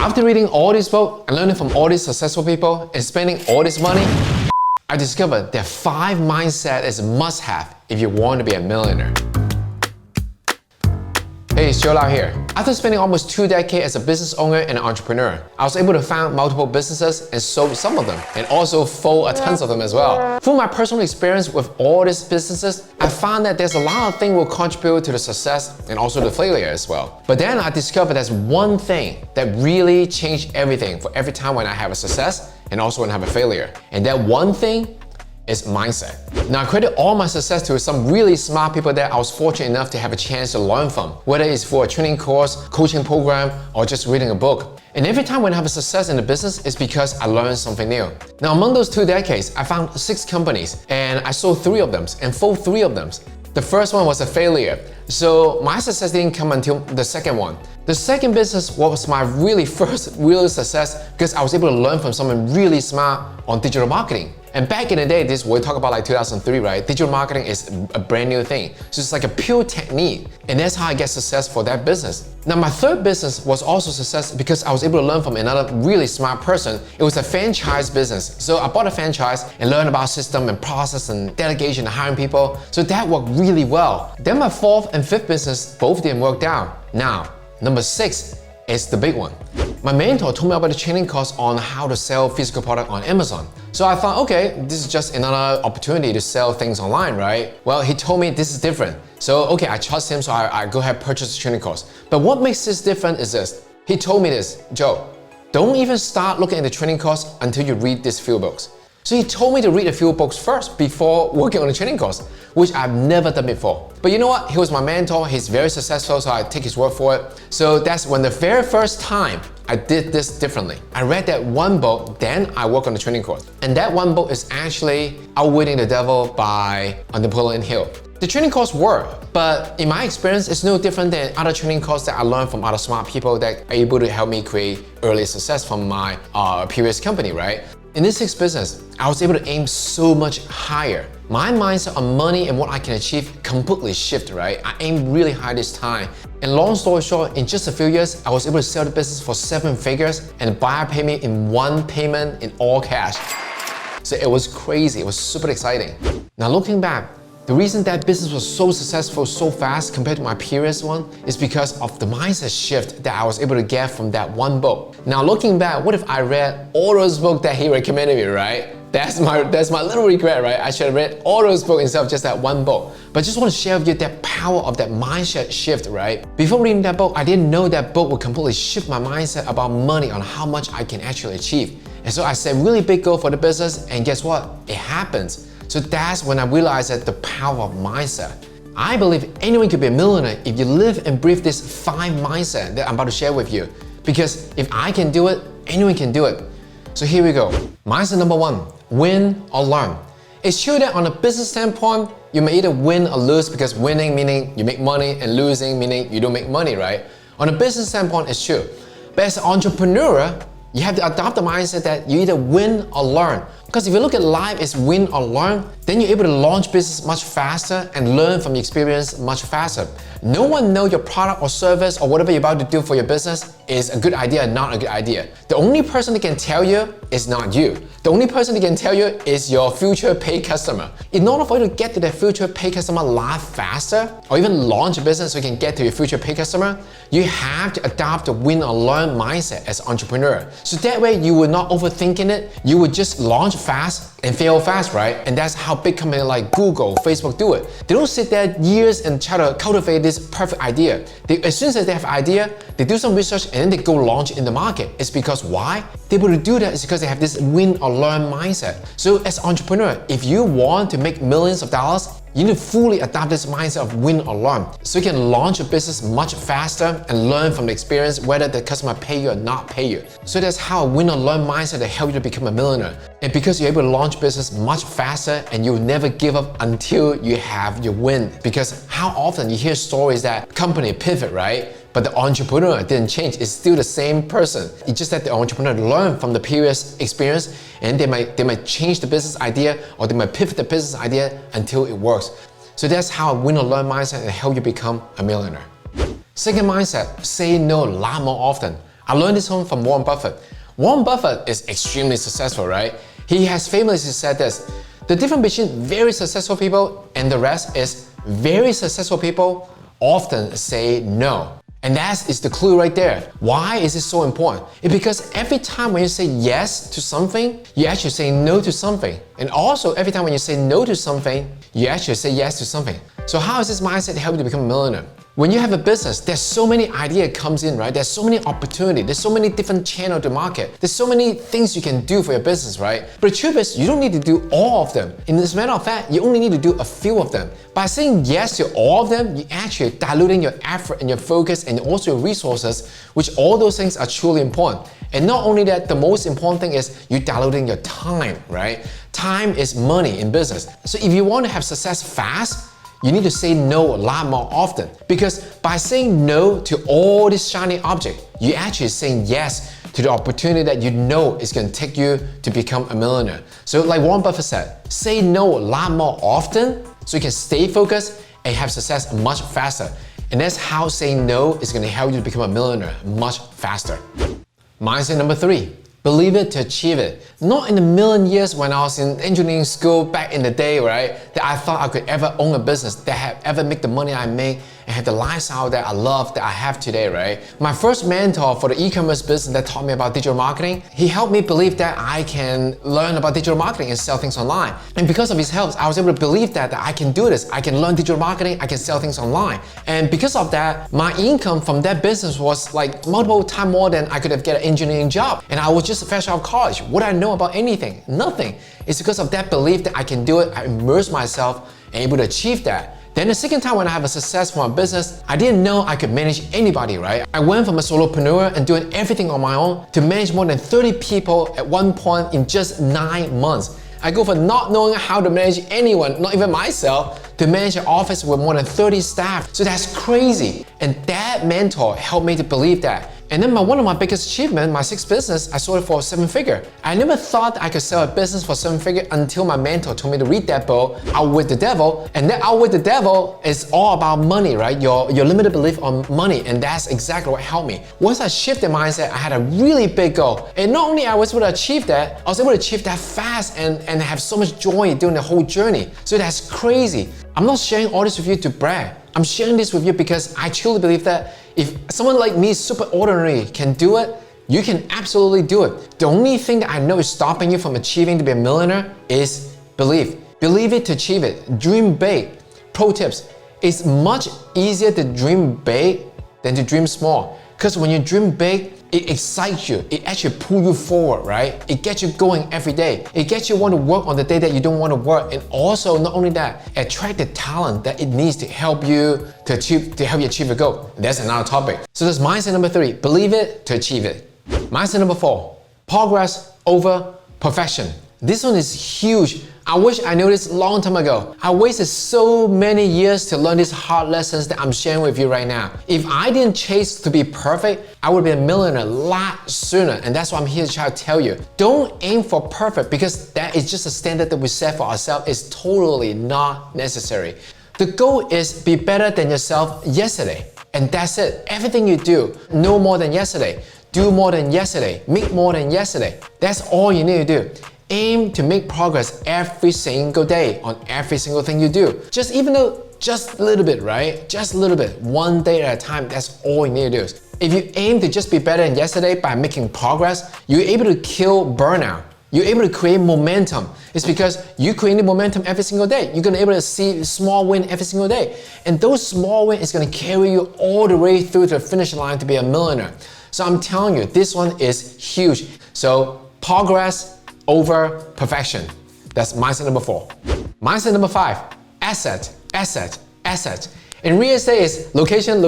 After reading all these books and learning from all these successful people and spending all this money, I discovered that 5 mindset is a must-have if you want to be a millionaire. Hey, it's Joe Lau here. After spending almost 2 decades as a business owner and an entrepreneur, I was able to found multiple businesses and sold some of them, and also fold tons of them as well. Through my personal experience with all these businesses, I found that there's a lot of things will contribute to the success and also the failure as well. But then I discovered there's one thing that really changed everything for every time when I have a success and also when I have a failure. And that one thing is mindset. Now, I credit all my success to some really smart people that I was fortunate enough to have a chance to learn from, whether it's for a training course, coaching program, or just reading a book. And every time when I have a success in the business, it's because I learned something new. Now, among those 2 decades, I found 6 companies, and I sold 3 of them and fold 3 of them. The first one was a failure, so my success didn't come until the second one. The second business was my really first real success because I was able to learn from someone really smart on digital marketing. And back in the day, this we talk about like 2003, right? Digital marketing is a brand new thing. So it's like a pure technique. And that's how I get success for that business. Now, my third business was also success because I was able to learn from another really smart person. It was a franchise business. So I bought a franchise and learned about system and process and delegation and hiring people. So that worked really well. Then my fourth and fifth business, both didn't work out. Now, number 6 is the big one. My mentor told me about the training course on how to sell physical product on Amazon. So I thought, okay, this is just another opportunity to sell things online, right? Well, he told me this is different. So, okay, I trust him, so I go ahead and purchase the training course. But what makes this different is this. He told me this, Joe, don't even start looking at the training course until you read these few books. So he told me to read a few books first before working on the training course, which I've never done before. But you know what? He was my mentor, he's very successful, so I take his word for it. So that's when the very first time I did this differently. I read that one book, then I worked on the training course. And that one book is actually Outwitting the Devil by Napoleon Hill. The training course worked, but in my experience, it's no different than other training courses that I learned from other smart people that are able to help me create early success from my previous company, right? In this 6 business, I was able to aim so much higher. My mindset on money and what I can achieve completely shifted, right? I aimed really high this time. And long story short, in just a few years, I was able to sell the business for 7 figures and the buyer paid me in one payment in all cash. So it was crazy, it was super exciting. Now looking back, the reason that business was so successful so fast compared to my previous one is because of the mindset shift that I was able to get from that one book. Now looking back, what if I read all those books that he recommended me, right? That's my little regret, right? I should have read all those books instead of just that one book. But I just want to share with you that power of that mindset shift, right? Before reading that book, I didn't know that book would completely shift my mindset about money on how much I can actually achieve. And so I set really big goal for the business, and guess what? It happens. So that's when I realized that the power of mindset. I believe anyone could be a millionaire if you live and breathe this 5 mindset that I'm about to share with you. Because if I can do it, anyone can do it. So here we go. Mindset number 1, win or learn. It's true that on a business standpoint, you may either win or lose because winning meaning you make money and losing meaning you don't make money, right? On a business standpoint, it's true. But as an entrepreneur, you have to adopt the mindset that you either win or learn. Because if you look at life as win or learn, then you're able to launch business much faster and learn from your experience much faster. No one knows your product or service or whatever you're about to do for your business is a good idea or not a good idea. The only person that can tell you is not you. The only person that can tell you is your future paid customer. In order for you to get to that future paid customer a lot faster, or even launch a business so you can get to your future paid customer, you have to adopt the win or learn mindset as an entrepreneur. So that way you will not overthinking it, you will just launch fast and fail fast, right? And that's how big companies like Google, Facebook do it. They don't sit there years and try to cultivate this perfect idea. As soon as they have an idea, they do some research and then they go launch in the market. It's because why? They're able to do that is because they have this win or learn mindset. So as an entrepreneur, if you want to make millions of dollars, you need to fully adopt this mindset of win or learn so you can launch a business much faster and learn from the experience whether the customer pay you or not pay you. So that's how a win or learn mindset to help you to become a millionaire. And because you're able to launch business much faster and you'll never give up until you have your win. Because how often you hear stories that company pivot, right? But the entrepreneur didn't change, it's still the same person. It's just that the entrepreneur learned from the previous experience and they might change the business idea or they might pivot the business idea until it works. So that's how a win or learn mindset will help you become a millionaire. Second mindset, say no a lot more often. I learned this one from Warren Buffett. Warren Buffett is extremely successful, right? He has famously said this: the difference between very successful people and the rest is very successful people often say no. And that is the clue right there. Why is it so important? It's because every time when you say yes to something, you actually say no to something. And also every time when you say no to something, you actually say yes to something. So how is this mindset help you to become a millionaire? When you have a business, there's so many ideas comes in, right? There's so many opportunities. There's so many different channels to market. There's so many things you can do for your business, right? But the truth is, you don't need to do all of them. In this matter of fact, you only need to do a few of them. By saying yes to all of them, you're actually diluting your effort and your focus and also your resources, which all those things are truly important. And not only that, the most important thing is you're diluting your time, right? Time is money in business. So if you want to have success fast, you need to say no a lot more often, because by saying no to all this shiny object, you're actually saying yes to the opportunity that you know is going to take you to become a millionaire. So like Warren Buffett said, say no a lot more often so you can stay focused and have success much faster. And that's how saying no is going to help you to become a millionaire much faster. Mindset number 3. Believe it to achieve it. Not in a million years when I was in engineering school back in the day, right, that I thought I could ever own a business that have ever make the money I make and have the lifestyle that I love that I have today, right? My first mentor for the e-commerce business that taught me about digital marketing, he helped me believe that I can learn about digital marketing and sell things online. And because of his help, I was able to believe that I can do this. I can learn digital marketing, I can sell things online. And because of that, my income from that business was like multiple times more than I could have get an engineering job. And I was just fresh out of college. What do I know about anything? Nothing. It's because of that belief that I can do it. I immerse myself and able to achieve that. Then the second time when I have a success for my business, I didn't know I could manage anybody, right? I went from a solopreneur and doing everything on my own to manage more than 30 people at one point in just 9 months. I go from not knowing how to manage anyone, not even myself, to manage an office with more than 30 staff. So that's crazy. And that mentor helped me to believe that. And then one of my biggest achievements, my 6th business, I sold it for 7-figure. I never thought I could sell a business for 7-figure until my mentor told me to read that book, Outwit the Devil. And that Outwit the Devil is all about money, right? Your limited belief on money. And that's exactly what helped me. Once I shifted mindset, I had a really big goal. And not only I was able to achieve that, I was able to achieve that fast and have so much joy during the whole journey. So that's crazy. I'm not sharing all this with you to brag. I'm sharing this with you because I truly believe that if someone like me, super ordinary, can do it, you can absolutely do it. The only thing that I know is stopping you from achieving to be a millionaire is belief. Believe it to achieve it. Dream big. Pro tips. It's much easier to dream big than to dream small. Because when you dream big, it excites you. It actually pulls you forward, right? It gets you going every day. It gets you want to work on the day that you don't want to work. And also, not only that, attract the talent that it needs to help you to achieve a goal. That's another topic. So that's mindset number 3. Believe it to achieve it. Mindset number 4. Progress over perfection. This one is huge. I wish I knew this a long time ago. I wasted so many years to learn these hard lessons that I'm sharing with you right now. If I didn't chase to be perfect, I would be a millionaire a lot sooner. And that's why I'm here to try to tell you. Don't aim for perfect, because that is just a standard that we set for ourselves. It's totally not necessary. The goal is be better than yourself yesterday. And that's it. Everything you do, know more than yesterday. Do more than yesterday. Make more than yesterday. That's all you need to do. Aim to make progress every single day on every single thing you do. Just a little bit, right? Just a little bit, one day at a time. That's all you need to do. If you aim to just be better than yesterday by making progress, you're able to kill burnout. You're able to create momentum. It's because you create momentum every single day. You're gonna be able to see small win every single day. And those small wins is gonna carry you all the way through to the finish line to be a millionaire. So I'm telling you, this one is huge. So progress over perfection. That's mindset number 4. Mindset number 5, asset. In real estate, it's location,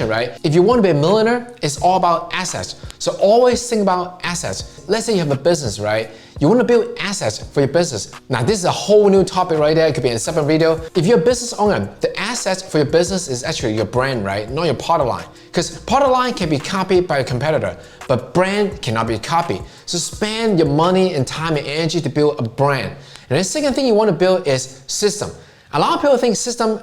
right? If you want to be a millionaire, it's all about assets. So always think about assets. Let's say you have a business, right? You want to build assets for your business. Now, this is a whole new topic right there. It could be in a separate video. If you're a business owner, the assets for your business is actually your brand, right? Not your product line. Because product line can be copied by a competitor, but brand cannot be copied. So spend your money and time and energy to build a brand. And the second thing you want to build is system. A lot of people think system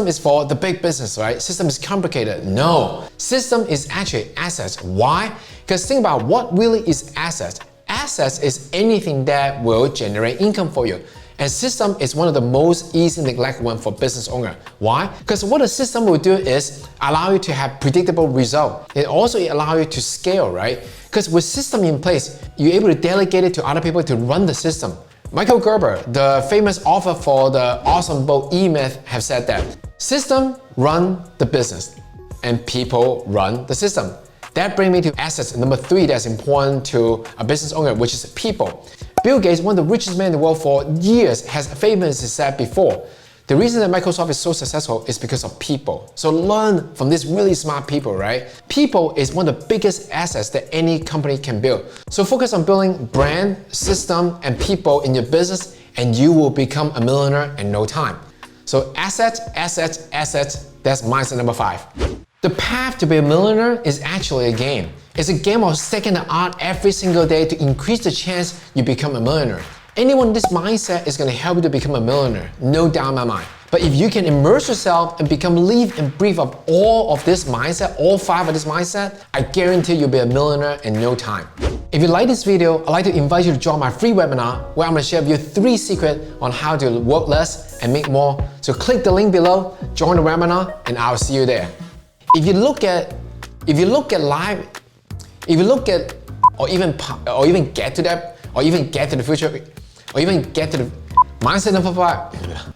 is for the big business, right? System is complicated. No, system is actually assets. Why? Because think about what really is assets. Assets is anything that will generate income for you. And system is one of the most easy neglected one for business owner. Why? Because what a system will do is allow you to have predictable result. It also allows you to scale, right? Because with system in place, you're able to delegate it to other people to run the system. Michael Gerber, the famous author for the awesome book E-Myth, have said that system run the business and people run the system. That brings me to assets number 3 that's important to a business owner, which is people. Bill Gates, one of the richest men in the world for years, has famously said before, the reason that Microsoft is so successful is because of people. So learn from these really smart people, right? People is one of the biggest assets that any company can build. So focus on building brand, system, and people in your business, and you will become a millionaire in no time. So assets, assets, assets, that's mindset number 5. The path to be a millionaire is actually a game. It's a game of stacking the art every single day to increase the chance you become a millionaire. Anyone in this mindset is going to help you to become a millionaire, no doubt in my mind. But if you can immerse yourself and become live and breathe of all of this mindset, all 5 of this mindset, I guarantee you'll be a millionaire in no time. If you like this video, I'd like to invite you to join my free webinar where I'm going to share with you 3 secrets on how to work less and make more. So click the link below, join the webinar, and I'll see you there. If you look at or even get to the future, or even get to the mindset number 5.